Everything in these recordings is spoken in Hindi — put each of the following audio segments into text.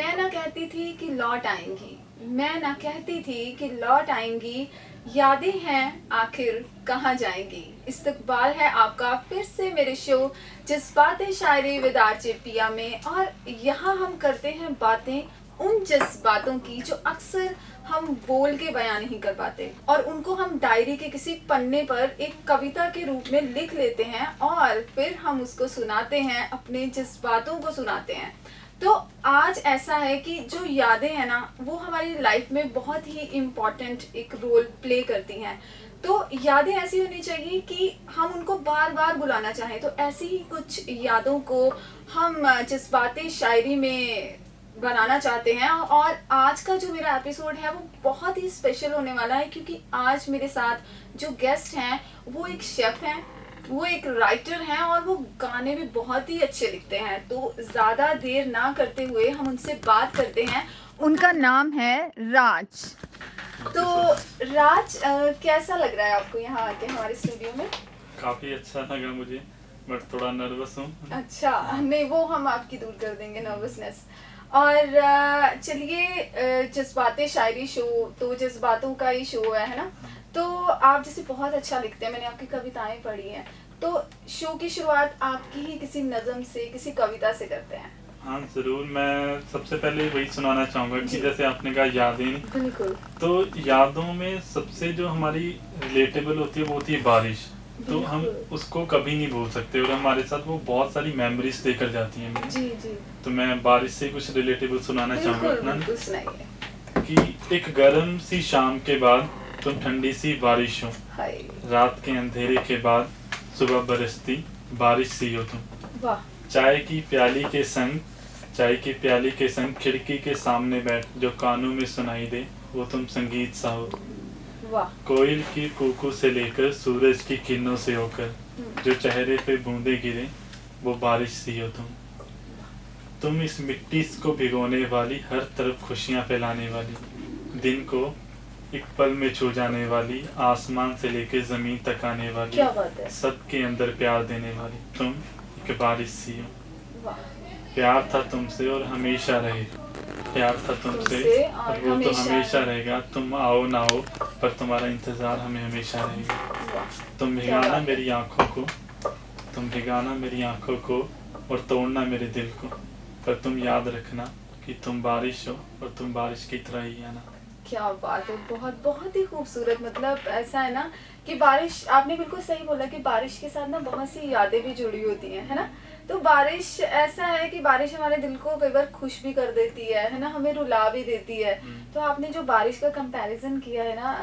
मैं ना कहती थी कि लौट आएंगी, मैं ना कहती थी कि लौट आएंगी, यादें हैं आखिर कहाँ जाएंगी। इस्तकबाल है आपका फिर से मेरे शो जज्बाते शायरी विद आरजे पिया में। और यहाँ हम करते हैं बातें उन जज्बातों की जो अक्सर हम बोल के बयान नहीं कर पाते, और उनको हम डायरी के किसी पन्ने पर एक कविता के रूप में लिख लेते हैं और फिर हम उसको सुनाते हैं, अपने जज्बातों को सुनाते हैं। तो आज ऐसा है कि जो यादें हैं ना वो हमारी लाइफ में बहुत ही इम्पोर्टेंट एक रोल प्ले करती हैं। तो यादें ऐसी होनी चाहिए कि हम उनको बार बार बुलाना चाहें। तो ऐसी ही कुछ यादों को हम जज्बाते शायरी में बनाना चाहते हैं। और आज का जो मेरा एपिसोड है वो बहुत ही स्पेशल होने वाला है, क्योंकि आज मेरे साथ जो गेस्ट हैं वो एक शेफ हैं, वो एक राइटर हैं और वो गाने भी बहुत ही अच्छे लिखते हैं। तो ज़्यादा देर ना करते हुए हम उनसे बात करते हैं। उनका नाम है राज। तो राज, कैसा लग रहा है आपको यहाँ आके हमारे स्टूडियो में? काफ़ी अच्छा लगा मुझे, बट थोड़ा नर्वस हूँ। अच्छा, नहीं वो हम आपकी दूर कर देंगे नर्वसनेस। और चलिए, जज्बाते शायरी शो तो जज्बातों का ही शो है ना। तो आप जैसे बहुत अच्छा लिखते हैं, मैंने आपकी कविताएं पढ़ी हैं, तो शो की शुरुआत आपकी ही किसी नज़म से, किसी कविता से करते हैं। हाँ ज़रूर, मैं सबसे पहले वही सुनाना चाहूँगा कि जैसे आपने कहा यादें, बिल्कुल। तो यादों में सबसे जो हमारी रिलेटेबल होती है वो होती है बारिश। तो हम उसको कभी नहीं भूल सकते और हमारे साथ वो बहुत सारी मेमोरीज देकर जाती हैं। जी जी। तो मैं बारिश से कुछ रिलेटेबल सुनाना चाहूँगा अपना, बिल्कुल सुनाइए। कि एक गर्म सी शाम के बाद तुम ठंडी सी बारिश हो, रात के अंधेरे के बाद सुबह बरसती बारिश सी हो तुम। वाह। चाय की प्याली के संग खिड़की के सामने बैठ जो कानों में सुनाई दे वो तुम संगीत सा हो। वाह। कोयल की कूकू से लेकर सूरज की किरणों से होकर जो चेहरे पे बूंदे गिरे वो बारिश सी हो तुम इस मिट्टी को भिगोने वाली, हर तरफ खुशियां फैलाने वाली, दिन को एक पल में छू जाने वाली, आसमान से लेकर जमीन तक आने वाली, क्या बात है। सबके अंदर प्यार देने वाली तुम एक बारिश सी हो। वाह। प्यार था तुमसे और हमेशा रहे, प्यार था तुमसे और वो तो हमेशा रहेगा। तुम आओ ना आओ पर तुम्हारा इंतजार हमें हमेशा रहेगा। तुम भिगाना मेरी आंखों को और तोड़ना मेरे दिल को, पर तुम याद रखना कि तुम बारिश हो और तुम बारिश की तरह ही आना। क्या बात है, बहुत बहुत ही खूबसूरत। मतलब ऐसा है ना कि बारिश, आपने बिल्कुल सही बोला कि बारिश के साथ ना बहुत सी यादें भी जुड़ी होती हैं, है ना। तो बारिश ऐसा है कि बारिश हमारे दिल को कई बार खुश भी कर देती है ना, हमें रुला भी देती है। तो आपने जो बारिश का कंपैरिजन किया है ना,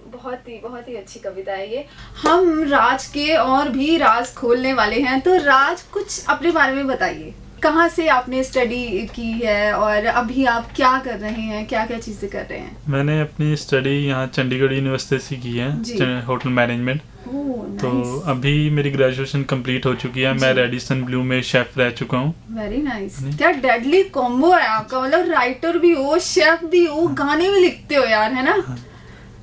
बहुत ही अच्छी कविता है ये। हम राज के और भी राज खोलने वाले हैं। तो राज, कुछ अपने बारे में बताइए, कहाँ से आपने स्टडी की है और अभी आप क्या कर रहे हैं, क्या क्या चीज़ें कर रहे हैं? मैंने अपनी स्टडी यहाँ चंडीगढ़ यूनिवर्सिटी से की है, होटल मैनेजमेंट। तो अभी मेरी ग्रेजुएशन कंप्लीट हो चुकी है। मैं रेडिसन ब्लू में शेफ रह चुका हूँ। Very nice. क्या डेडली कॉम्बो है आपका, मतलब राइटर भी हो, शेफ भी हो, गाने भी लिखते हो यार, है ना।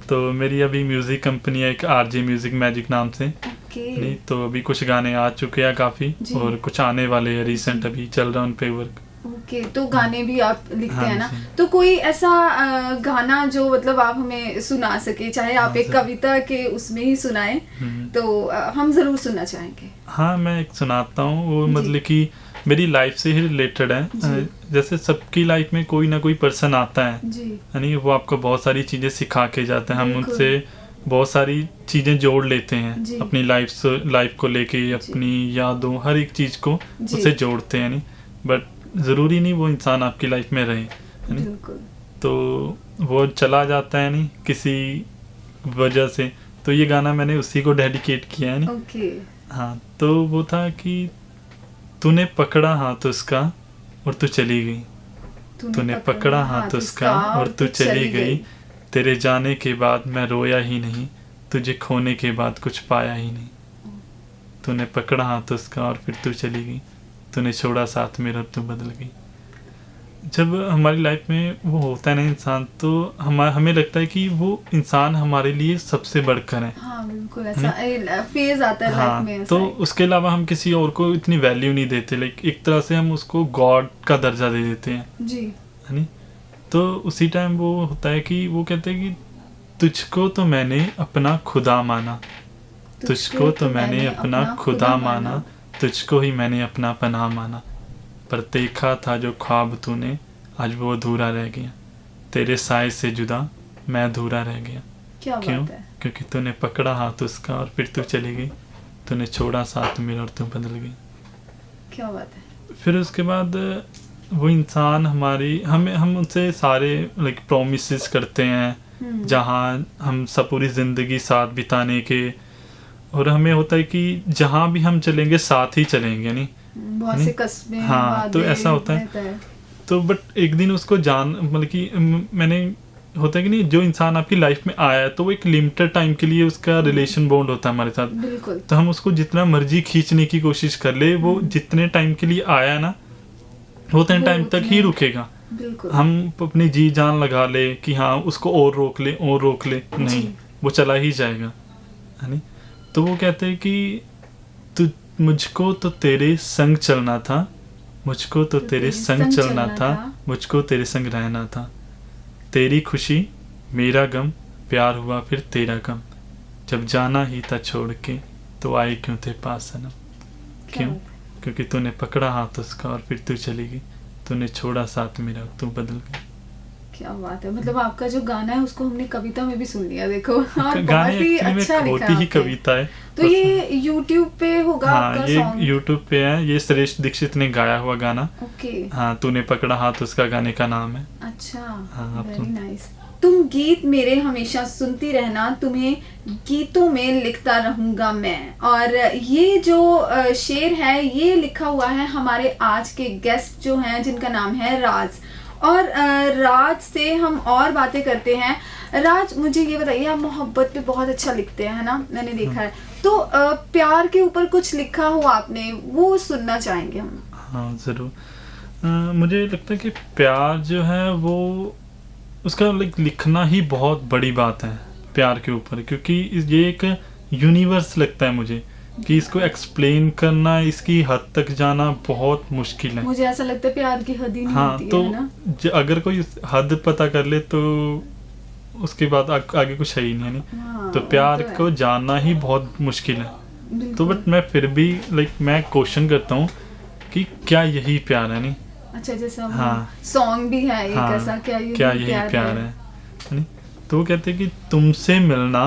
तो मेरी अभी म्यूजिक कंपनी है एक, आरजे म्यूजिक मैजिक नाम से। नहीं तो अभी कुछ गाने आ चुके हैं काफी, और कुछ आने वाले हैं, रिसेंट अभी चल रहा है उन पे वर्क। ओके, तो गाने भी आप लिखते हैं ना। तो कोई ऐसा गाना जो मतलब आप हमें सुना सके, चाहे आप एक कविता के उसमें ही सुनाएं, तो हम जरूर सुनना चाहेंगे। हाँ, मैं एक सुनाता हूँ, वो मतलब कि मेरी लाइफ से ही रिलेटेड है। जैसे सबकी लाइफ में कोई ना कोई पर्सन आता है, यानी वो आपको बहुत सारी चीजें सिखा के जाते हैं। हम उनसे बहुत सारी चीजें जोड़ लेते हैं अपनी लाइफ को लेके, अपनी यादों, हर एक चीज को उससे जोड़ते हैं। बट जरूरी नहीं वो इंसान आपकी लाइफ में रहे, तो वो चला जाता है नहीं किसी वजह से। तो ये गाना मैंने उसी को डेडिकेट किया है नहीं। हाँ, तो वो था कि तूने पकड़ा हाथ उसका और तू चली गई, तूने पकड़ा हाथ उसका और तू चली गई, तेरे जाने के बाद मैं रोया ही नहीं, तुझे खोने के बाद कुछ पाया ही नहीं। तूने पकड़ा हाथ उसका और फिर तू चली गई, तूने छोड़ा साथ मेरा, तू बदल गई। जब हमारी लाइफ में वो होता है ना इंसान, तो हमें लगता है कि वो इंसान हमारे लिए सबसे बढ़कर है। हाँ, बिल्कुल ऐसा फेज आता है लाइफ में। तो उसके अलावा हम किसी और को इतनी वैल्यू नहीं देते। लाइक एक तरह से हम उसको गॉड का दर्जा दे देते हैं जी, है नहीं। तो उसी टाइम वो होता है कि वो कहते हैं कि तुझको तो मैंने अपना खुदा माना, तुझको तो मैंने अपना खुदा माना, तुझको ही मैंने अपना पनाह माना, पर देखा था जो ख्वाब तूने आज वो अधूरा रह गया, तेरे साए से जुदा मैं अधूरा रह गया। क्या क्यों? बात है। क्योंकि तूने पकड़ा हाथ उसका और फिर तू चली गई, तूने छोड़ा साथ मेरा और तू बदल गई। क्या बात है। फिर उसके बाद वो इंसान हमारी हम उनसे सारे लाइक प्रोमिसेस करते हैं जहाँ हम सब पूरी ज़िंदगी साथ बिताने के, और हमें होता है कि जहाँ भी हम चलेंगे साथ ही चलेंगे नहीं, बहुत से कस्बे, हाँ, तो ऐसा होता है। तो बट एक दिन उसको जान मतलब कि मैंने होता है कि नहीं, जो इंसान आपकी लाइफ में आया है तो वो एक लिमिटेड टाइम के लिए उसका रिलेशन बॉन्ड होता है हमारे साथ। बिल्कुल। तो हम उसको जितना मर्जी खींचने की कोशिश कर ले, वो जितने टाइम के लिए आया है ना उतने टाइम तक ही रुकेगा। बिल्कुल। हम अपनी जी जान लगा ले कि हाँ उसको और रोक ले, नहीं, वो चला ही जाएगा, है नहीं। तो वो कहते हैं कि तू मुझको तो तेरे संग चलना था, मुझको तो तेरे संग चलना था, मुझको तेरे संग रहना था, तेरी खुशी मेरा गम, प्यार हुआ फिर तेरा गम, जब जाना ही था छोड़ के तो आए क्यों थे पास सनम। क्यों? क्योंकि तूने पकड़ा हाथ उसका और फिर तू चली गई, तूने छोड़ा साथ मेरा तू बदल गई। क्या बात है। मतलब आपका जो गाना है उसको हमने कविता में भी सुन लिया, देखो। और गाने बहुत ही अच्छा अच्छा लिखा होती ही आपने। कविता है। तो ये YouTube पे होगा हाँ, आपका ये सॉन्ग? YouTube पे है, ये श्रेष्ठ दीक्षित ने गाया हुआ गाना। ओके। हाँ, तूने पकड़ा हाथ उसका गाने का नाम है। अच्छा, हाँ, वेरी नाइस। तुम गीत मेरे हमेशा सुनती रहना, तुम्हें गीतों में लिखता रहूंगा मैं। और ये जो शेर है ये लिखा हुआ है हमारे आज के गेस्ट जो हैं, जिनका नाम है राज। और राज से हम और बातें करते हैं। राज, मुझे ये बताइए, आप मोहब्बत पे बहुत अच्छा लिखते हैं, है ना, मैंने देखा है। तो प्यार के ऊपर कुछ लिखा हो आपने, वो सुनना चाहेंगे हम। हाँ, ज़रूर। मुझे लगता है कि प्यार जो है वो उसका लिखना ही बहुत बड़ी बात है प्यार के ऊपर, क्योंकि ये एक यूनिवर्स लगता है मुझे कि इसको एक्सप्लेन करना, इसकी हद तक जाना बहुत मुश्किल है। मुझे ऐसा लगता है प्यार की हद ही नहीं हाँ, होती तो है ना? अगर कोई हद पता कर ले तो उसके बाद आगे कुछ है ही नहीं, है नहीं? हाँ, तो प्यार तो को जानना ही बहुत मुश्किल है। बिल्कुल। तो बट मैं फिर भी मैं क्वेश्चन करता हूँ कि क्या यही प्यार है नहीं? अच्छा, जैसे हाँ, सॉन्ग भी है एक हाँ, ऐसा, क्या यही प्यार प्यार है नहीं? तो वो कहते हैं कि तुमसे मिलना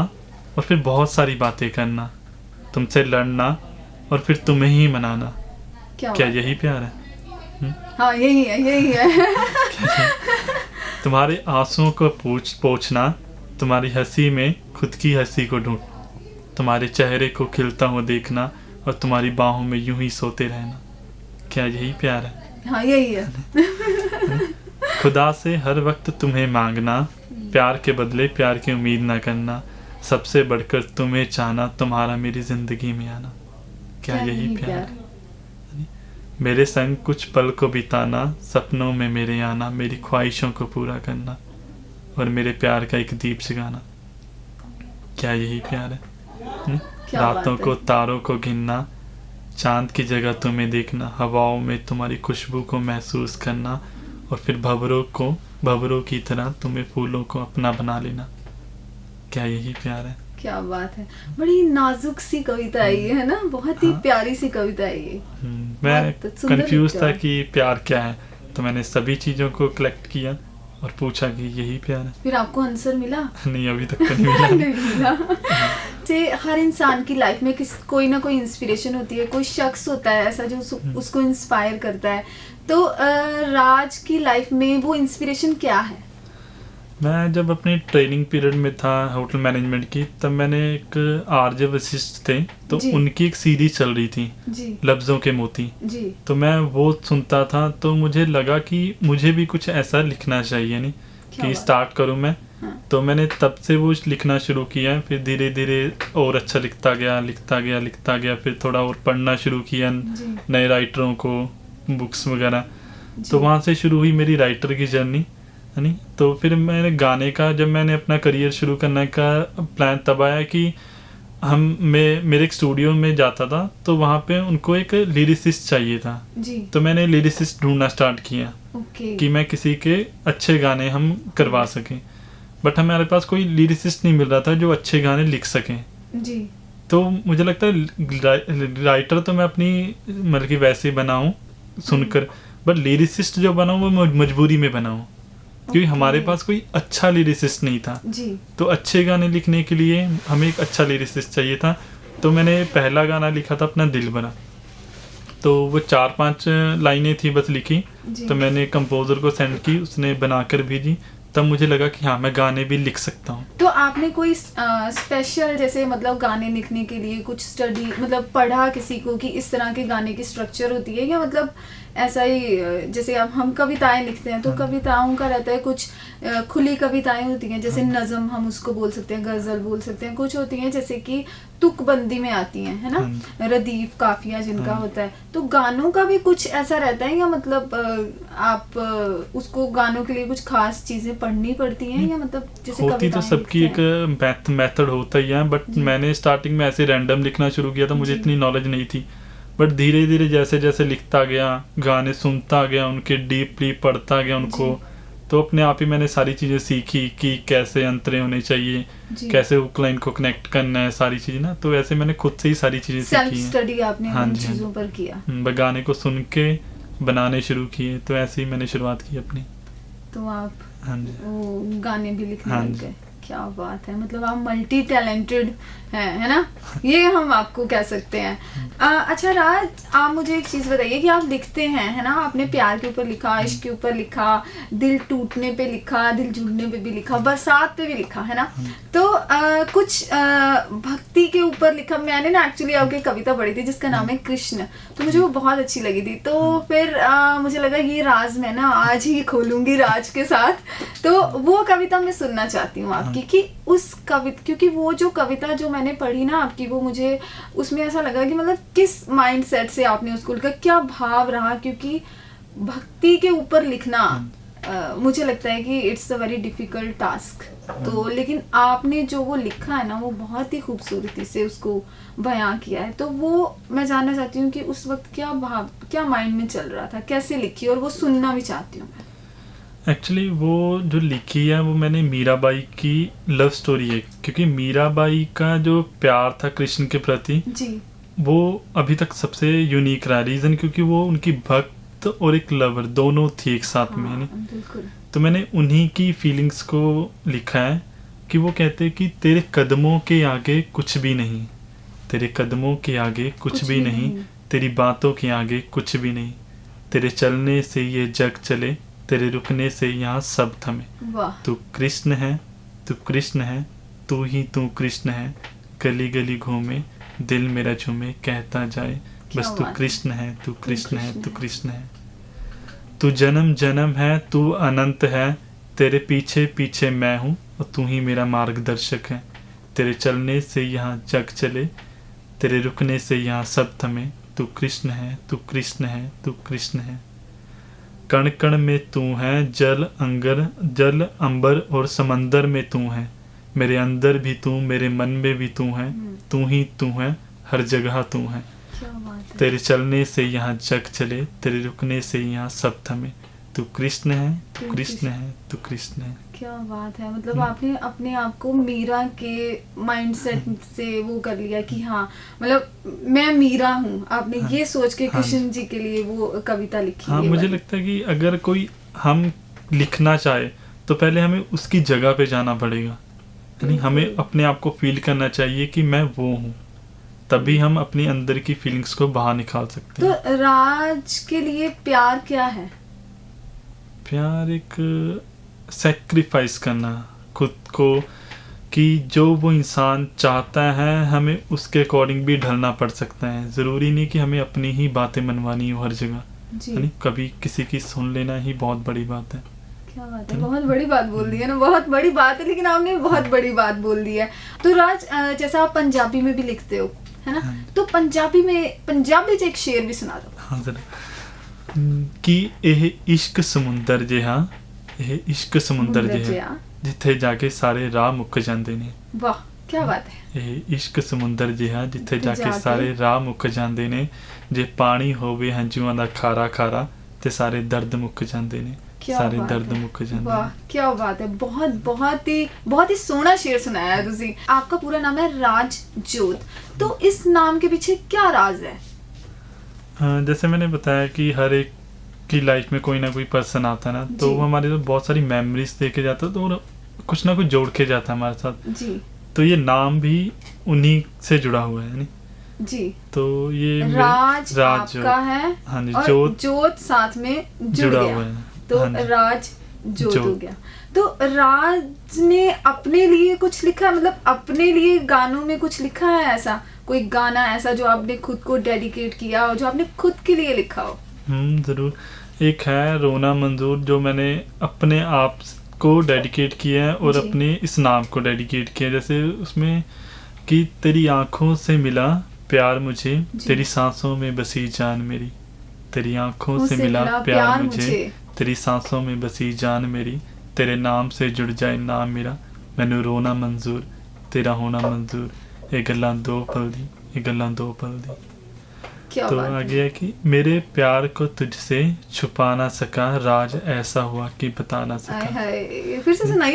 और फिर बहुत सारी बातें करना, तुमसे लड़ना और फिर तुम्हें ही मनाना, क्या यही प्यार है? हाँ, यही है। तुम्हारे आंसुओं को पोंछना, तुम्हारी हंसी में खुद की हंसी को ढूंढ, तुम्हारे चेहरे को खिलता हुआ देखना और तुम्हारी बाहों में यूं ही सोते रहना, क्या यही प्यार है? हाँ, यही है। खुदा से हर वक्त तुम्हें मांगना, प्यार के बदले प्यार की उम्मीद ना करना, सबसे बढ़कर तुम्हें चाहना, तुम्हारा मेरी जिंदगी में आना, क्या यही प्यार है? मेरे संग कुछ पल को बिताना, सपनों में मेरे आना, मेरी ख्वाहिशों को पूरा करना और मेरे प्यार का एक दीप जगाना, क्या यही प्यार है? रातों को तारों को गिनना, चांद की जगह तुम्हें देखना, हवाओं में तुम्हारी खुशबू को महसूस करना और फिर भंवरों की तरह तुम्हें फूलों को अपना बना लेना, क्या यही प्यार है? क्या बात है। बड़ी नाजुक सी कविता है ये, है ना? बहुत ही प्यारी सी कविता है ये। मैं कंफ्यूज था कि प्यार क्या है, तो मैंने सभी चीजों को कलेक्ट किया और पूछा कि यही प्यार है। फिर आपको आंसर मिला? नहीं, अभी तक तो नहीं मिला। नहीं मिला। से हर इंसान की लाइफ में कोई ना कोई इंस्पिरेशन होती है, कोई शख्स होता है ऐसा जो उसको इंस्पायर करता है। तो राज की लाइफ में वो इंस्पिरेशन क्या है? मैं जब अपने ट्रेनिंग पीरियड में था होटल मैनेजमेंट की, तब मैंने एक आरजे वशिष्ठ थे, तो उनकी एक सीरीज चल रही थी जी, लफ्जों के मोती जी। तो मैं वो सुनता था, तो मुझे लगा कि मुझे भी कुछ ऐसा लिखना चाहिए नहीं कि स्टार्ट करूं मैं। हाँ। तो मैंने तब से वो लिखना शुरू किया, फिर धीरे धीरे और अच्छा लिखता गया, फिर थोड़ा और पढ़ना शुरू किया नए राइटरों को, बुक्स वगैरह। तो वहाँ से शुरू हुई मेरी राइटर की जर्नी, है नहीं। तो फिर मैंने गाने का, जब मैंने अपना करियर शुरू करने का प्लान तब आया कि मैं मेरे एक स्टूडियो में जाता था, तो वहाँ पे उनको एक लिरिसिस्ट चाहिए था जी। तो मैंने लिरिसिस्ट ढूंढना स्टार्ट किया ओके। कि मैं किसी के अच्छे गाने हम करवा सकें, बट हमारे पास कोई लिरिसिस्ट नहीं मिल रहा था जो अच्छे गाने लिख सकें। जी। तो मुझे लगता है राइटर तो मैं अपनी मतलब कि वैसे ही बनाऊं सुनकर, बट लिरिसिस्ट जो बनाऊं वो मजबूरी में बनाऊं, क्योंकि हमारे पास कोई अच्छा लिरिसिस्ट नहीं था। जी। तो अच्छे गाने लिखने के लिए हमें एक अच्छा लिरिसिस्ट चाहिए था। तो मैंने पहला गाना लिखा था अपना दिल बना, तो वो 4-5 लाइनें थी बस लिखी। जी। तो मैंने कंपोजर को सेंड की, उसने बनाकर भेजी, तब मुझे लगा कि हाँ मैं गाने भी लिख सकता हूँ। तो आपने कोई स्पेशल जैसे मतलब गाने लिखने के लिए कुछ स्टडी मतलब पढ़ा किसी को कि इस तरह के गाने की स्ट्रक्चर होती है, या मतलब ऐसा ही जैसे अब हम कविताएं लिखते हैं तो कविताओं का रहता है कुछ खुली कविताएं होती हैं, जैसे नज़म हम उसको बोल सकते हैं, गज़ल बोल सकते हैं, कुछ होती हैं जैसे कि तुकबंदी में आती हैं, है ना, रदीफ काफिया जिनका होता है। तो गानों का भी कुछ ऐसा रहता है, या मतलब आप उसको गानों के लिए कुछ खास चीजें पढ़नी पड़ती हैं, या मतलब जैसे होती तो सबकी एक मेथड होता ही है, बट मैंने स्टार्टिंग में ऐसे रैंडम लिखना शुरू किया था, मुझे इतनी नॉलेज नहीं थी। बट धीरे धीरे जैसे जैसे लिखता गया, गाने सुनता गया, उनके डीपली पढ़ता गया उनको, तो अपने आप ही मैंने सारी चीज़ें सीखी कि कैसे अंतरे होने चाहिए, कैसे हुक लाइन को कनेक्ट करना है, सारी चीज़ें ना। तो ऐसे मैंने खुद से ही सारी चीज़ें सीखी हैं। सेल्फ स्टडी आपने उन चीज़ों पर किया। गाने को सुन के बनाने शुरू किए, तो ऐसे ही मैंने शुरुआत की अपनी। तो आप हाँ जी वो गाने भी लिखने लग गए। क्या बात है, मतलब आप मल्टी टैलेंटेड हैं, है ना, ये हम आपको कह सकते हैं। अच्छा राज, आप मुझे एक चीज बताइए कि आप लिखते हैं, है ना, आपने प्यार के ऊपर लिखा, इश्क के ऊपर लिखा, दिल टूटने पे लिखा, दिल जुड़ने पे भी लिखा, बरसात पे भी लिखा, है ना, तो कुछ भक्ति के ऊपर लिखा। मैंने ना एक्चुअली आपकी कविता पढ़ी थी जिसका नाम है कृष्ण, तो मुझे वो बहुत अच्छी लगी थी। तो फिर मुझे लगा ये राज मैं ना आज ही खोलूंगी राज के साथ। तो वो कविता मैं सुनना चाहती हूँ आपकी, कि उस कविता, क्योंकि वो जो कविता जो मैंने पढ़ी ना आपकी, वो मुझे उसमें ऐसा लगा कि मतलब किस माइंड सेट से आपने उसको लिखा, क्या भाव रहा, क्योंकि भक्ति के ऊपर लिखना मुझे लगता है कि it's a very difficult task. तो लेकिन आपने जो वो लिखा है ना, वो बहुत ही खूबसूरती से उसको बयां किया है। तो वो मैं जानना चाहती हूँ कि उस वक्त क्या भाव, क्या माइंड में चल रहा था, कैसे लिखी, और वो सुनना भी चाहती हूँ मैं। एक्चुअली वो जो लिखी है वो मैंने मीराबाई की लव स्टोरी है, क्योंकि मीराबाई का जो प्यार था कृष्ण के प्रति जी, वो अभी तक सबसे यूनिक रहा। रीजन क्योंकि वो उनकी भक्त और एक लवर दोनों थी एक साथ में, बिल्कुल। तो मैंने उन्हीं की फीलिंग्स को लिखा है कि वो कहते कि तेरे कदमों के आगे कुछ भी नहीं, तेरे कदमों के आगे कुछ भी नहीं, तेरी बातों के आगे कुछ भी नहीं, तेरे चलने से ये जग चले, तेरे रुकने से यहाँ सब थमे। तू कृष्ण है, तू कृष्ण है, तू ही तू कृष्ण है, गली गली घूमे, दिल मेरा झूमे, कहता जाए बस तू कृष्ण है, तू कृष्ण है, तू कृष्ण है। तू जन्म जन्म है, तू अनंत है, तेरे पीछे पीछे मैं हूँ और तू ही मेरा मार्गदर्शक है, तेरे चलने से यहाँ जग चले, तेरे रुकने से यहाँ सब थमे, तू कृष्ण है, तू कृष्ण है, तू कृष्ण है। कण कण में तू है, जल अंबर और समंदर में तू है, मेरे अंदर भी तू, मेरे मन में भी तू है, तू ही तू है, हर जगह तू है। तेरे चलने से यहाँ जग चले, तेरे रुकने से यहाँ सब थमे, तू कृष्ण है, तू कृष्ण है, तू कृष्ण है। क्या बात है, मतलब आपने अपने आप को मीरा के माइंडसेट से वो कर लिया कि हाँ मतलब मैं मीरा हूँ। आपने ये सोच के कृष्ण जी के लिए वो कविता लिखी। हाँ, मुझे लगता है कि अगर कोई हम लिखना चाहे तो पहले हमें उसकी जगह पे जाना पड़ेगा, यानी हमें अपने आप को फील करना चाहिए कि मैं वो हूँ, तभी हम अपनी अंदर की फीलिंग्स को बाहर निकाल सकते हैं। तो राज के लिए प्यार क्या है? प्यार एक सैक्रिफाइस करना खुद को, कि जो वो इंसान चाहता है हमें उसके अकॉर्डिंग भी ढलना पड़ सकता है। ज़रूरी नहीं कि हमें अपनी ही बातें मनवानी हो हर जगह, यानी कभी किसी की सुन लेना ही बहुत बड़ी बात है। क्या बात है, बहुत बड़ी बात बोल दी है ना, बहुत बड़ी बात है, लेकिन आपने बहुत बड़ी बात बोल दी है। तो राज, जैसा आप पंजाबी में भी लिखते हो, है ना, तो पंजाबी च एक शेर भी सुना दो। हाँ जरा, कि ਇਹ इश्क समुंदर जिहा, ਇਹ इश्क समुंदर जिहा, जिथे जाके सारे राह मुक जाते ने। वाह, क्या बात है। ਇਹ ਇਸ਼ਕ ਸਮੁੰਦਰ ਜਿਹਾ ਜਿੱਥੇ ਜਾ ਜਾ ਕੇ ਕੇ ਸਾਰੇ ਰਾਹ ਮੁੱਕ ਜਾਂਦੇ ਨੇ, ਜੇ ਪਾਣੀ ਹੋਵੇ ਹੰਝੂਆਂ ਦਾ ਖਾਰਾ ਖਾਰਾ ਤੇ ਸਾਰੇ ਦਰਦ ਮੁੱਕ ਜਾਂਦੇ ਨੇ, क्या ਸਾਰੇ बात ਦਰਦ है। ਮੁੱਕ ਜਾਂਦੇ वाह ਨੇ। क्या बात है, बहुत ही सोना शेर सुनाया है तुसी। आपका पूरा नाम है राजजोत, तो इस नाम के पीछे क्या राज है? हाँ, जैसे मैंने बताया कि हर एक की लाइफ में कोई ना कोई पर्सन आता है ना, तो जी। वो हमारे तो बहुत सारी मेमोरीज दे के जाता है, तो वो कुछ ना कुछ जोड़ के जाता है हमारे साथ। जी तो ये नाम भी उन्हीं से जुड़ा हुआ है नहीं? जी। तो ये राज राज आपका है हाँ जी, और जोत जोत साथ में जुड़ जुड़ा गया, हुआ है। तो हाँ जी। राज जोत हो जोत। गया। तो राज ने अपने लिए कुछ लिखा है, मतलब अपने लिए गानों में कुछ लिखा है ऐसा कोई गाना ऐसा जो आपने खुद को डेडिकेट किया और जो आपने खुद के लिए लिखा हो? जरूर। एक है रोना मंजूर जो मैंने अपने आप को डेडिकेट किया है और जी। अपने इस नाम को डेडिकेट किया है। जैसे उसमें कि तेरी आंखों से मिला प्यार मुझे, जी। तेरी सांसों में बसी जान मेरी, तेरी आंखों से मिला प्यार मुझे, तेरी सांसों में बसी जान मेरी, तेरे नाम से जुड़ जाए नाम मेरा, मैनू रोना मंजूर तेरा होना मंजूर, ये गल्लां दो पल दी, ये गल्लां दो पल दी। क्या तो बात है। आगे है कि मेरे प्यार को तुझसे छुपा ना सका, राज ऐसा हुआ कि बता ना हाय सका। हाय,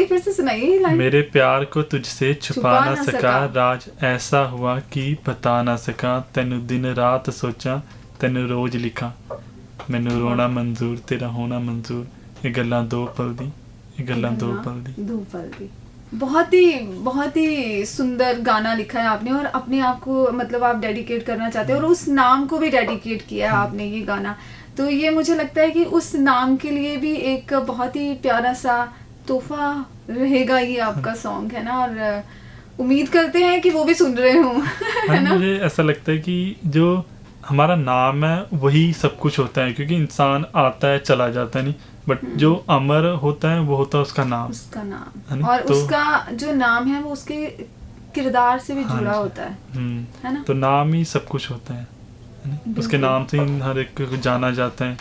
फिर से सुनाइए ये लाइन। मेरे प्यार को तुझसे छुपा ना सका, राज ऐसा हुआ कि बता ना सका, तेनू दिन रात सोचा, तेनू रोज लिखा, मैनू रोना मंजूर तेरा होना मंजूर, ये गल्लां दो पल दी, ये गल्लां दो पल दी। दो पल दी। बहुत ही सुंदर गाना लिखा है आपने, और अपने आप को मतलब आप डेडिकेट करना चाहते हैं और उस नाम को भी डेडिकेट किया है आपने ये गाना। तो ये मुझे लगता है कि उस नाम के लिए भी एक बहुत ही प्यारा सा तोहफा रहेगा ये आपका सॉन्ग, है ना? और उम्मीद करते हैं कि वो भी सुन रहे हों, है ना? मुझे ऐसा लगता है कि जो हमारा नाम है वही सब कुछ होता है, क्योंकि इंसान आता है चला जाता है नहीं, बट जो अमर होता है वो होता है उसका नाम। उसका है नाम, ना? और तो- उसका जो नाम है वो उसके किरदार से भी हाँ जुड़ा जी। होता है है ना? तो नाम ही सब कुछ होता है ना? उसके बिल्कुल। नाम से ही हर एक को जाना जाता है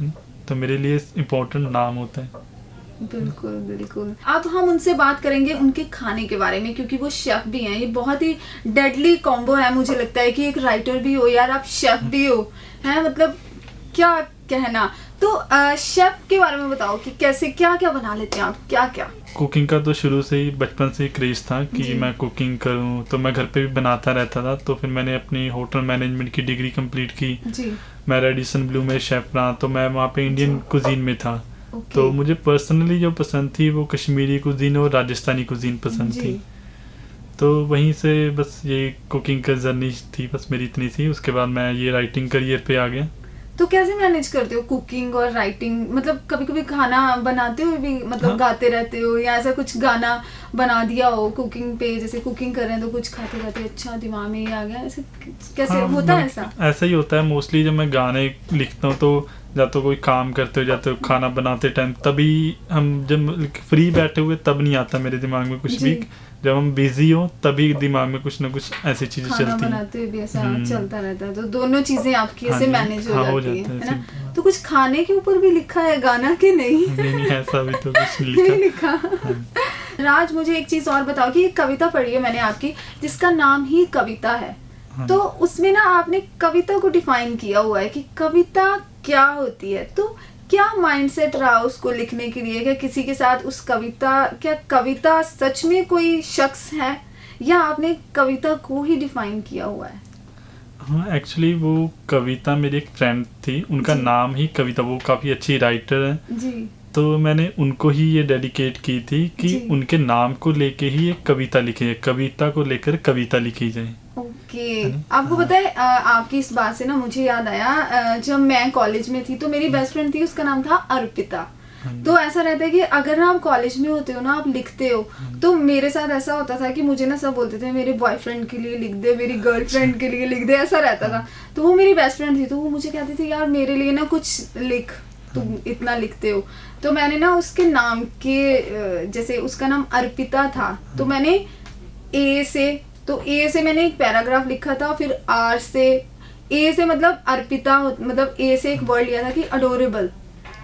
ना? तो मेरे लिए इम्पोर्टेंट नाम होता है। बिल्कुल बिल्कुल। अब हम उनसे बात करेंगे उनके खाने के बारे में, क्योंकि वो शेफ भी हैं। ये बहुत ही डेडली कॉम्बो है, मुझे लगता है कि एक राइटर भी हो यार, आप शेफ भी हो, है मतलब क्या कहना। तो शेफ के बारे में बताओ कि कैसे क्या क्या बना लेते हैं आप, क्या क्या? कुकिंग का तो शुरू से ही बचपन से ही क्रेज था कि जी। मैं कुकिंग करूं, तो मैं घर पे भी बनाता रहता था। तो फिर मैंने अपनी होटल मैनेजमेंट की डिग्री कंप्लीट की, जी मैं रेडिसन ब्लू में शेफ रहा, तो मैं वहाँ पे इंडियन कुजीन में था। ओके। तो मुझे पर्सनली जो पसंद थी वो कश्मीरी कुजीन और राजस्थानी कुजीन पसंद जी। थी। तो वहीं से बस ये कुकिंग का जर्नी थी, बस मेरी इतनी थी। उसके बाद मैं ये राइटिंग करियर पे आ गया। तो कैसे मैनेज करते हो कुकिंग और राइटिंग? मतलब कभी कभी खाना बनाते हुए भी मतलब हाँ। गाते रहते हो, या ऐसा कुछ गाना बना दिया हो कुकिंग पे, जैसे कुकिंग कर रहे हैं तो कुछ खाते खाते अच्छा दिमाग में ये आ गया, ऐसे कैसे हाँ, होता है मतलब ऐसा? ऐसा ही होता है मोस्टली। जब मैं गाने लिखता हूँ तो या तो कोई काम करते हो, जाते हो खाना बनाते टाइम, तभी हम जब फ्री बैठे हुए तब नहीं आता मेरे दिमाग में कुछ जी। भी। जब हम बिजी हो तभी दिमाग में कुछ ना कुछ ऐसी चीजें खाना चलती हैं। बनाते हुए भी ऐसा हम्म। चलता रहता है, तो दोनों चीजें आपकी हाँ ऐसे जी, मैनेज हो हाँ, हो जाती जाता है है, ना? ऐसे- तो कुछ खाने के ऊपर भी लिखा है गाना कि नहीं? नहीं ऐसा भी तो कुछ नहीं नहीं लिखा। लिखा। राज, मुझे एक चीज और बताओ कि एक कविता पढ़ी है मैंने आपकी जिसका नाम ही कविता है। हाँ। तो उसमें ना आपने कविता को डिफाइन किया हुआ है कि कविता क्या होती है। तो क्या माइंडसेट रहा उसको लिखने के लिए? क्या किसी के साथ उस क्या कविता सच में कोई शख्स है, या आपने कविता को ही डिफाइन किया हुआ है? हाँ, एक्चुअली वो कविता मेरी एक फ्रेंड थी, उनका जी। नाम ही कविता, वो काफ़ी अच्छी राइटर है। जी तो मैंने उनको ही ये डेडिकेट की थी कि जी। उनके नाम को लेके ही एक कविता लिखी जाए, कविता को लेकर कविता लिखी जाए। ओके। आपको पता है आपकी इस बात से ना मुझे याद आया, जब मैं कॉलेज में थी तो मेरी बेस्ट फ्रेंड थी, उसका नाम था अर्पिता। तो ऐसा रहता है कि अगर ना आप कॉलेज में होते हो ना, आप लिखते हो, तो मेरे साथ ऐसा होता था कि मुझे ना सब बोलते थे मेरे बॉयफ्रेंड के लिए लिख दे, मेरी गर्लफ्रेंड के लिए लिख दे, ऐसा रहता था। तो वो मेरी बेस्ट फ्रेंड थी, तो वो मुझे कहती थी यार मेरे लिए ना कुछ लिख, तुम इतना लिखते हो। तो मैंने ना उसके नाम के जैसे उसका नाम अर्पिता था, तो मैंने ए से मैंने एक पैराग्राफ लिखा था, फिर आर से, ए से मतलब अर्पिता, मतलब ए से एक वर्ड लिया था कि अडोरेबल,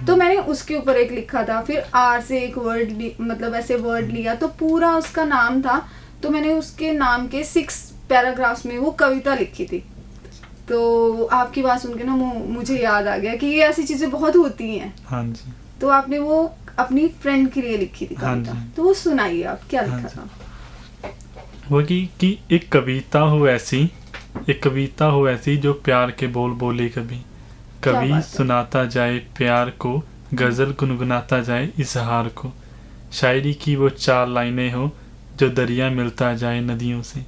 तो मैंने उसके ऊपर एक लिखा था, फिर आर से एक वर्ड मतलब ऐसे वर्ड लिया, तो पूरा उसका नाम था। तो मैंने उसके नाम के 6 पैराग्राफ्स में वो कविता लिखी थी। तो आपकी बात सुन के ना मुझे याद आ गया कि ये ऐसी चीजें बहुत होती हैं। हाँ जी। तो आपने वो अपनी फ्रेंड के लिए लिखी थी हाँ कविता, जी। तो वो सुनाइए आप क्या हाँ लिखा जी। था। वो कि एक कविता हो ऐसी, एक कविता हो ऐसी जो प्यार के बोल बोले कभी, क्या कभी बात है। सुनाता जाए प्यार को, गजल गुनगुनाता जाए इजहार को। शायरी की वो 4 लाइनें हो जो दरिया मिलता जाए नदियों से।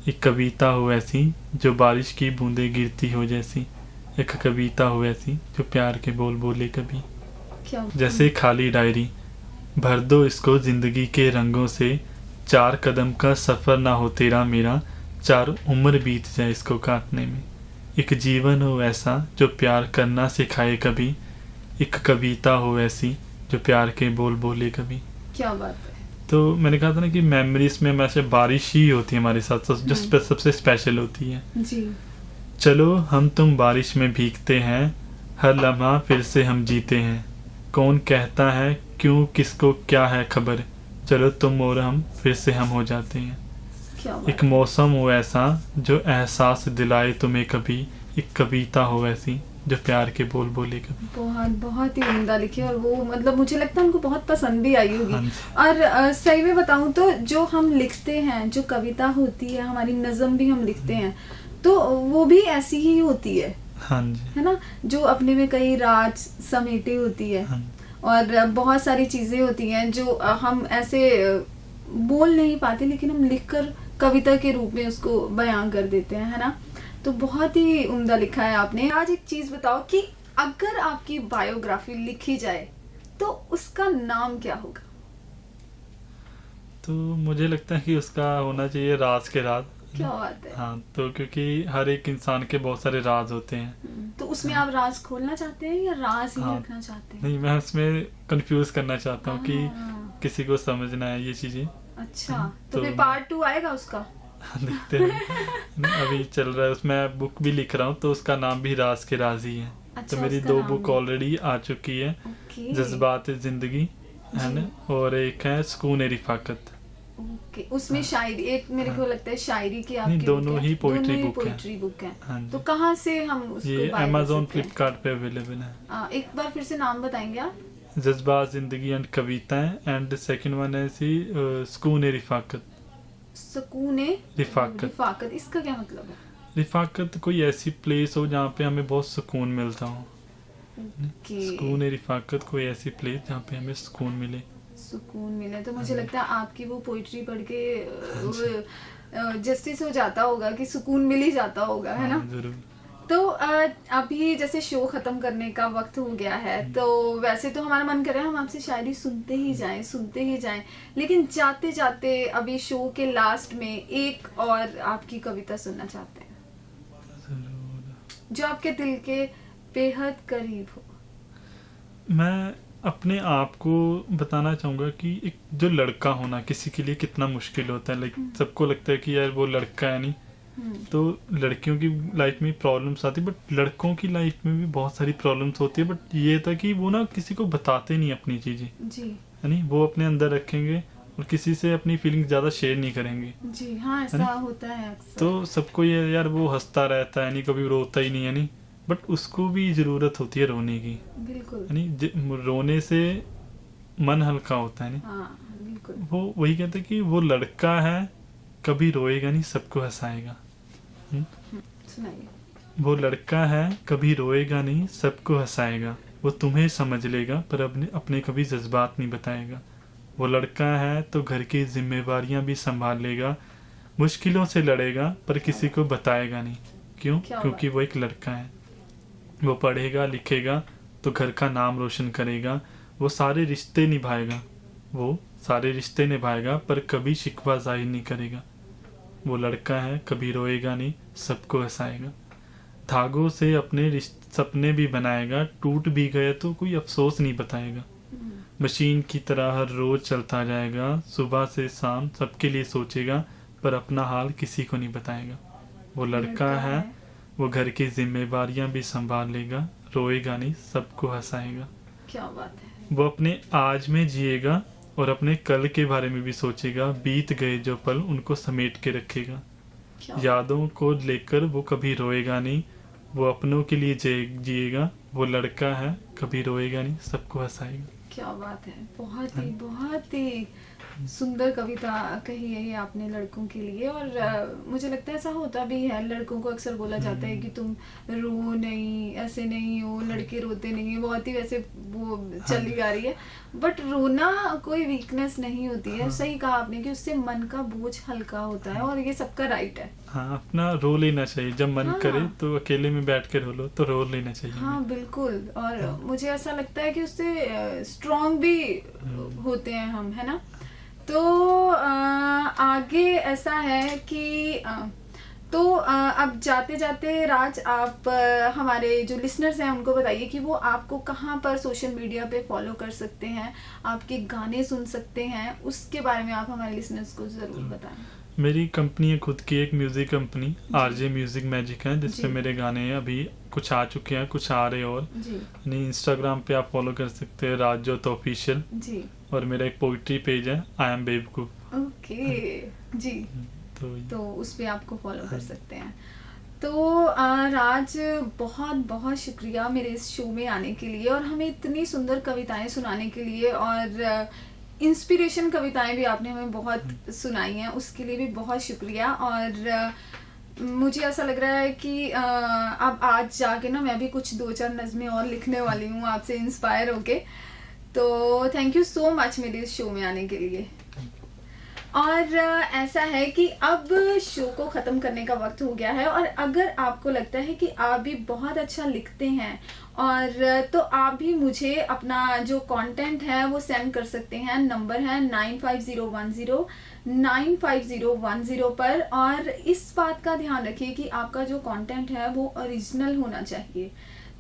एक कविता हो ऐसी जो बारिश की बूंदें गिरती हो जैसी। एक कविता हो ऐसी जो प्यार के बोल बोले कभी। क्या जैसे खाली डायरी, भर दो इसको जिंदगी के रंगों से। 4 कदम का सफर ना हो तेरा मेरा, 4 उम्र बीत जाए इसको काटने में। एक जीवन हो ऐसा जो प्यार करना सिखाए कभी। एक कविता हो ऐसी जो प्यार के बोल बोले कभी। क्या बात है। तो मैंने कहा था ना कि मेमोरीज में हमेशा बारिश ही होती है हमारे साथ, जो सबसे स्पेशल होती है। जी। चलो हम तुम बारिश में भीगते हैं, हर लम्हा फिर से हम जीते हैं। कौन कहता है क्यों किसको क्या है खबर, चलो तुम और हम फिर से हम हो जाते हैं। क्या बात एक मौसम हो ऐसा जो एहसास दिलाए तुम्हें कभी। एक कविता हो ऐसी जो प्यार के बोल बोले कभी। बहुत ही उम्दा लिखी, और वो मतलब मुझे लगता है उनको बहुत पसंद भी आई होगी। हाँ जी। और सही में बताऊं तो जो हम लिखते हैं, जो कविता होती है, हमारी नज़म भी हम लिखते हैं, तो वो भी ऐसी ही होती है। हाँ जी। है ना, जो अपने में कई राज समेटे होती है। हाँ। और बहुत सारी चीजें होती हैं जो हम ऐसे बोल नहीं पाते, लेकिन हम लिखकर कविता के रूप में उसको बयां कर देते हैं, है ना। तो बहुत ही उम्दा लिखा है आपने। आज एक चीज बताओ कि अगर आपकी बायोग्राफी लिखी जाए तो उसका नाम क्या होगा। तो मुझे लगता है कि उसका होना चाहिए राज के राज। क्या बात है। हाँ, तो क्योंकि हर एक इंसान के बहुत सारे राज होते हैं। तो उसमें आप राज खोलना चाहते हैं या राज ही हाँ। रखना चाहते हैं। नहीं, मैं उसमें कंफ्यूज करना चाहता हूँ कि हाँ। किसी को समझना है ये चीजें। अच्छा, तो तो फिर पार्ट 2 आएगा उसका। देखते हैं। अभी चल रहा है, उसमें बुक भी लिख रहा हूँ, तो उसका नाम भी राज के राज ही है। अच्छा, तो मेरी उसका 2 नाम बुक भी। ऑलरेडी आ चुकी है। ओके। जज्बात जिंदगी है ना, और एक है सुकून रिफाकत। ओके, उसमें शायरी, एक मेरे को लगता है शायरी की नहीं, आपकी दोनों बुक है। ही पोइट्री दोनों ही बुक है। पोइट्री बुक है। हाँ तो जी। कहाँ से हम उसको ये buy कर अमेजोन सकते हैं? फ्लिपकार्ट पे अवेलेबल है। एक बार फिर से नाम बताएंगे आप। जज्बात जिंदगी एंड कविताएं, एंड सेकंड वन है सुकून रिफाकत। सुकून रिफाकत। रिफाकत, इसका क्या मतलब है। रिफाकत कोई ऐसी प्लेस हो जहाँ पे हमें बहुत सुकून मिलता हो। ओके, सुकून रिफाकत कोई ऐसी प्लेस जहाँ पे हमें सुकून मिले। सुकून मिले। तो मुझे लगता है आपकी वो पोइट्री पढ़ के जस्टिस हो जाता होगा कि सुकून मिल ही जाता होगा, है ना। हाँ, जरूर। तो अभी जैसे शो खत्म करने का वक्त हो गया है, तो वैसे तो हमारा मन कर रहा है हम आपसे शायरी सुनते ही जाएं, लेकिन जाते जाते अभी शो के लास्ट में एक और आपकी कविता सुनना चाहते हैं जरूर। जो आपके दिल के बेहद करीब हो। मैं अपने आप को बताना चाहूँगा कि एक जो लड़का होना किसी के लिए कितना मुश्किल होता है। लाइक सबको लगता है कि यार वो लड़का है नहीं, तो लड़कियों की लाइफ में प्रॉब्लम्स आती है, बट लड़कों की लाइफ में भी बहुत सारी प्रॉब्लम्स होती है। बट ये था कि वो ना किसी को बताते नहीं अपनी चीज़ें, जी। है नहीं, वो अपने अंदर रखेंगे और किसी से अपनी फीलिंग्स ज़्यादा शेयर नहीं करेंगे। जी हाँ, ऐसा होता है अक्सर। तो सबको ये यार वो हंसता रहता है नहीं, कभी रोता ही नहीं है नहीं, बट उसको भी ज़रूरत होती है रोने की। बिल्कुल। यानी रोने से मन हल्का होता है नहीं। हाँ, बिल्कुल। वो वही कहते हैं कि वो लड़का है, कभी रोएगा नहीं, सबको हंसाएगा। सुनाइए। वो लड़का है, कभी रोएगा नहीं, सबको हंसाएगा। वो तुम्हें समझ लेगा पर अपने कभी जज्बात नहीं बताएगा। वो लड़का है तो घर की जिम्मेवारियां भी संभाल लेगा। मुश्किलों से लड़ेगा पर किसी को बताएगा नहीं। क्यों? क्योंकि वो एक लड़का है। वो पढ़ेगा लिखेगा तो घर का नाम रोशन करेगा। वो सारे रिश्ते निभाएगा पर कभी शिकवा जाहिर नहीं करेगा। वो लड़का है, कभी रोएगा नहीं, सबको हंसाएगा। धागों से अपने सपने भी बनाएगा। टूट भी गए तो कोई अफसोस नहीं बताएगा। मशीन की तरह हर रोज चलता जाएगा। सुबह से शाम सबके लिए सोचेगा पर अपना हाल किसी को नहीं बताएगा। वो लड़का है, वो घर की जिम्मेवारियां भी संभाल लेगा। रोएगा नहीं, सबको हंसाएगा। क्या बात है। वो अपने आज में जिएगा और अपने कल के बारे में भी सोचेगा। बीत गए जो पल उनको समेट के रखेगा। यादों को लेकर वो कभी रोएगा नहीं, वो अपनों के लिए जिएगा। वो लड़का है कभी रोएगा नहीं, सबको हंसाएगा। क्या बात है, बहुत ही सुंदर कविता कही है ये आपने लड़कों के लिए। और मुझे लगता है ऐसा होता भी है, लड़कों को अक्सर बोला जाता है कि तुम रो नहीं, ऐसे नहीं हो, लड़के रोते नहीं है, बहुत ही वैसे वो चली आ रही है। बट रोना कोई वीकनेस नहीं होती है। सही कहा आपने कि उससे मन का बोझ हल्का होता है और ये सबका राइट है। हाँ, अपना रो लेना चाहिए जब मन करे, तो अकेले में बैठ कर रो लो तो रो लेना चाहिए। हाँ बिल्कुल। और मुझे ऐसा लगता है कि उससे स्ट्रॉन्ग भी होते हैं हम, है ना। तो आगे ऐसा है कि अब जाते जाते राज, आप हमारे जो लिसनर्स हैं उनको बताइए कि वो आपको कहाँ पर सोशल मीडिया पे फॉलो कर सकते हैं, आपके गाने सुन सकते हैं, उसके बारे में आप हमारे लिसनर्स को जरूर बताएं। मेरी कंपनी है खुद की, एक music company RJ music magic है, जिसपे मेरे गाने हैं, अभी कुछ आ चुके हैं, कुछ आ रहे और इंस्टाग्राम पे आप फॉलो कर सकते हैं राजजोत ऑफिशियल जी। और मेरा एक पोइट्री पेज है आई एम बेवकूफ। ओके जी, तो उस पे आपको फॉलो कर सकते हैं। तो राज, बहुत बहुत शुक्रिया मेरे इस शो में आने के लिए और हमें इतनी सुंदर कविताएं सुनाने के लिए, और इंस्पिरेशन कविताएं भी आपने हमें बहुत सुनाई हैं, उसके लिए भी बहुत शुक्रिया। और मुझे ऐसा लग रहा है कि अब आज जाके ना मैं भी कुछ 2-4 नज़में और लिखने वाली हूँ आपसे इंस्पायर होके। तो थैंक यू सो मच मेरे इस शो में आने के लिए। और ऐसा है कि अब शो को ख़त्म करने का वक्त हो गया है, और अगर आपको लगता है कि आप भी बहुत अच्छा लिखते हैं और तो आप भी मुझे अपना जो कंटेंट है वो सेंड कर सकते हैं। नंबर है 9501095010 पर। और इस बात का ध्यान रखिए कि आपका जो कंटेंट है वो ओरिजिनल होना चाहिए।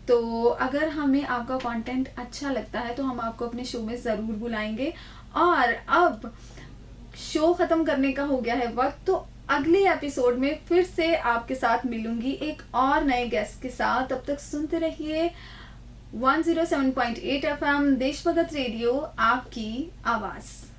तो अगर हमें आपका कंटेंट अच्छा लगता है तो हम आपको अपने शो में ज़रूर बुलाएंगे। और अब शो खत्म करने का हो गया है वक्त, तो अगले एपिसोड में फिर से आपके साथ मिलूंगी एक और नए गेस्ट के साथ। तब तक सुनते रहिए 107.8 FM देशभगत रेडियो, आपकी आवाज़।